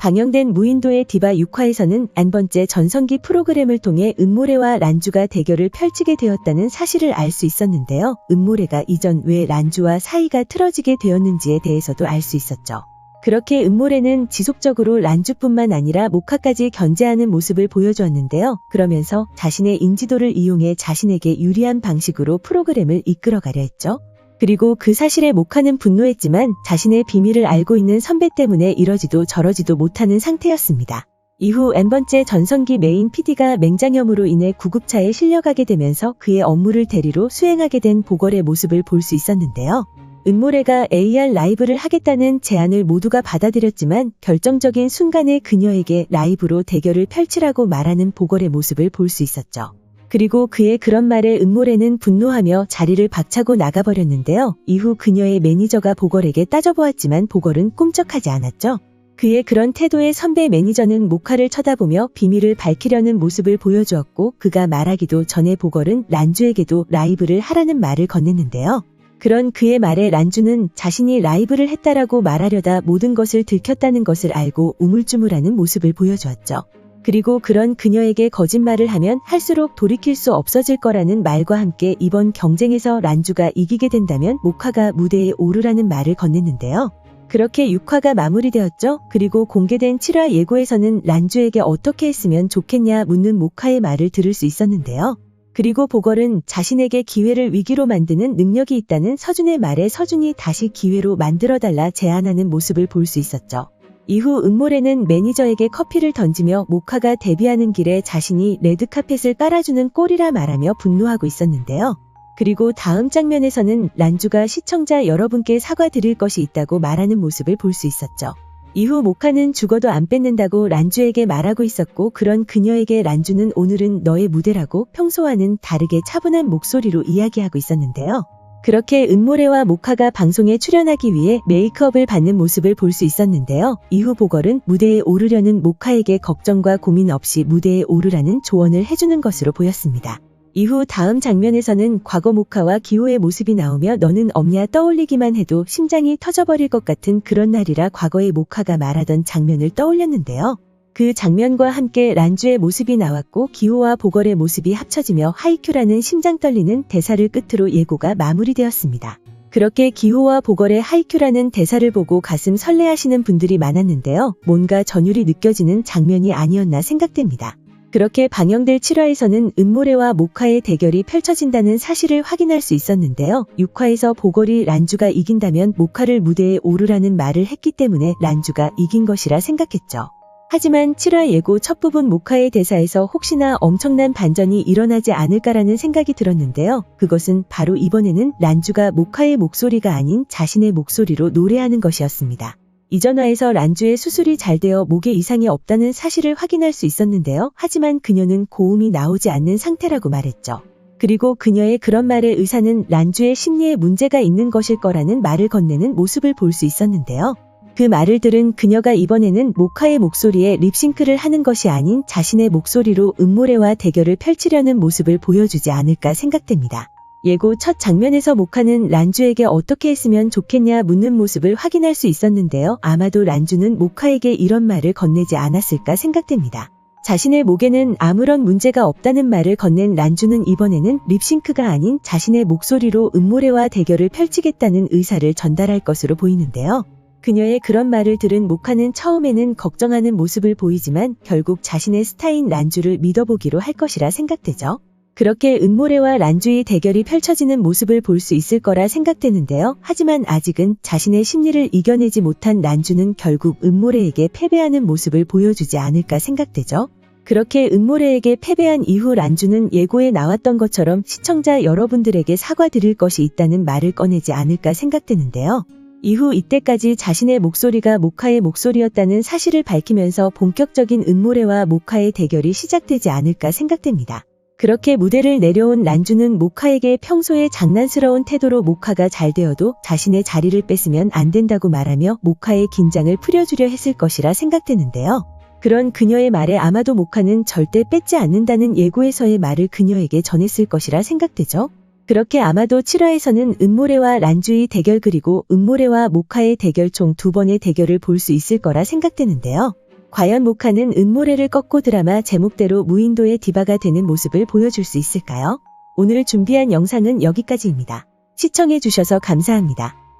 방영된 무인도의 디바 6화에서는 N번째 전성기 프로그램을 통해 은모래와 란주가 대결을 펼치게 되었다는 사실을 알 수 있었는데요. 은모래가 이전 왜 란주와 사이가 틀어지게 되었는지에 대해서도 알 수 있었죠. 그렇게 은모래는 지속적으로 란주뿐만 아니라 모카까지 견제하는 모습을 보여주었는데요. 그러면서 자신의 인지도를 이용해 자신에게 유리한 방식으로 프로그램을 이끌어가려 했죠. 그리고 그 사실에 모카는 분노했지만 자신의 비밀을 알고 있는 선배 때문에 이러지도 저러지도 못하는 상태였습니다. 이후 N번째 전성기 메인 PD가 맹장염으로 인해 구급차에 실려가게 되면서 그의 업무를 대리로 수행하게 된 보걸의 모습을 볼 수 있었는데요. 은모래가 AR 라이브를 하겠다는 제안을 모두가 받아들였지만 결정적인 순간에 그녀에게 라이브로 대결을 펼치라고 말하는 보걸의 모습을 볼 수 있었죠. 그리고 그의 그런 말에 은모래는 분노하며 자리를 박차고 나가버렸는데요. 이후 그녀의 매니저가 보걸에게 따져보았지만 보걸은 꿈쩍하지 않았죠. 그의 그런 태도에 선배 매니저는 모카를 쳐다보며 비밀을 밝히려는 모습을 보여주었고 그가 말하기도 전에 보걸은 란주에게도 라이브를 하라는 말을 건넸는데요. 그런 그의 말에 란주는 자신이 라이브를 했다라고 말하려다 모든 것을 들켰다는 것을 알고 우물쭈물하는 모습을 보여주었죠. 그리고 그런 그녀에게 거짓말을 하면 할수록 돌이킬 수 없어질 거라는 말과 함께 이번 경쟁에서 란주가 이기게 된다면 모카가 무대에 오르라는 말을 건넸는데요. 그렇게 6화가 마무리되었죠. 그리고 공개된 7화 예고에서는 란주에게 어떻게 했으면 좋겠냐 묻는 모카의 말을 들을 수 있었는데요. 그리고 보걸은 자신에게 기회를 위기로 만드는 능력이 있다는 서준의 말에 서준이 다시 기회로 만들어달라 제안하는 모습을 볼 수 있었죠. 이후 은모래는 매니저에게 커피를 던지며 모카가 데뷔하는 길에 자신이 레드카펫을 깔아주는 꼴이라 말하며 분노하고 있었는데요. 그리고 다음 장면에서는 란주가 시청자 여러분께 사과드릴 것이 있다고 말하는 모습을 볼 수 있었죠. 이후 모카는 죽어도 안 뺏는다고 란주에게 말하고 있었고 그런 그녀에게 란주는 오늘은 너의 무대라고 평소와는 다르게 차분한 목소리로 이야기하고 있었는데요. 그렇게 은모래와 모카가 방송에 출연하기 위해 메이크업을 받는 모습을 볼 수 있었는데요. 이후 보걸은 무대에 오르려는 모카에게 걱정과 고민 없이 무대에 오르라는 조언을 해주는 것으로 보였습니다. 이후 다음 장면에서는 과거 모카와 기호의 모습이 나오며 너는 없냐 떠올리기만 해도 심장이 터져버릴 것 같은 그런 날이라 과거의 모카가 말하던 장면을 떠올렸는데요. 그 장면과 함께 란주의 모습이 나왔고 기호와 보걸의 모습이 합쳐지며 하이큐라는 심장 떨리는 대사를 끝으로 예고가 마무리되었습니다. 그렇게 기호와 보걸의 하이큐라는 대사를 보고 가슴 설레하시는 분들이 많았는데요. 뭔가 전율이 느껴지는 장면이 아니었나 생각됩니다. 그렇게 방영될 7화에서는 은모래와 모카의 대결이 펼쳐진다는 사실을 확인할 수 있었는데요. 6화에서 보걸이 란주가 이긴다면 모카를 무대에 오르라는 말을 했기 때문에 란주가 이긴 것이라 생각했죠. 하지만 7화 예고 첫 부분 모카의 대사에서 혹시나 엄청난 반전이 일어나지 않을까라는 생각이 들었는데요. 그것은 바로 이번에는 란주가 모카의 목소리가 아닌 자신의 목소리로 노래하는 것이었습니다. 이전 화에서 란주의 수술이 잘 되어 목에 이상이 없다는 사실을 확인할 수 있었는데요. 하지만 그녀는 고음이 나오지 않는 상태라고 말했죠. 그리고 그녀의 그런 말의 의사는 란주의 심리에 문제가 있는 것일 거라는 말을 건네는 모습을 볼 수 있었는데요. 그 말을 들은 그녀가 이번에는 모카의 목소리에 립싱크를 하는 것이 아닌 자신의 목소리로 은모래와 대결을 펼치려는 모습을 보여주지 않을까 생각됩니다. 예고 첫 장면에서 모카는 란주에게 어떻게 했으면 좋겠냐 묻는 모습을 확인할 수 있었는데요. 아마도 란주는 모카에게 이런 말을 건네지 않았을까 생각됩니다. 자신의 목에는 아무런 문제가 없다는 말을 건넨 란주는 이번에는 립싱크가 아닌 자신의 목소리로 은모래와 대결을 펼치겠다는 의사를 전달할 것으로 보이는데요. 그녀의 그런 말을 들은 모카는 처음에는 걱정하는 모습을 보이지만 결국 자신의 스타인 란주를 믿어보기로 할 것이라 생각되죠. 그렇게 은모래와 란주의 대결이 펼쳐지는 모습을 볼 수 있을 거라 생각되는데요. 하지만 아직은 자신의 심리를 이겨내지 못한 란주는 결국 은모래에게 패배하는 모습을 보여주지 않을까 생각되죠. 그렇게 은모래에게 패배한 이후 란주는 예고에 나왔던 것처럼 시청자 여러분들에게 사과드릴 것이 있다는 말을 꺼내지 않을까 생각되는데요. 이후 이때까지 자신의 목소리가 모카의 목소리였다는 사실을 밝히면서 본격적인 은모래와 모카의 대결이 시작되지 않을까 생각됩니다. 그렇게 무대를 내려온 란주는 모카에게 평소에 장난스러운 태도로 모카가 잘 되어도 자신의 자리를 뺏으면 안 된다고 말하며 모카의 긴장을 풀어주려 했을 것이라 생각되는데요. 그런 그녀의 말에 아마도 모카는 절대 뺏지 않는다는 예고에서의 말을 그녀에게 전했을 것이라 생각되죠. 그렇게 아마도 7화에서는 은모래와 란주의 대결 그리고 은모래와 모카의 대결 총 2번의 대결을 볼 수 있을 거라 생각되는데요. 과연 모카는 음모래를 꺾고 드라마 제목대로 무인도의 디바가 되는 모습을 보여줄 수 있을까요? 오늘 준비한 영상은 여기까지입니다. 시청해주셔서 감사합니다.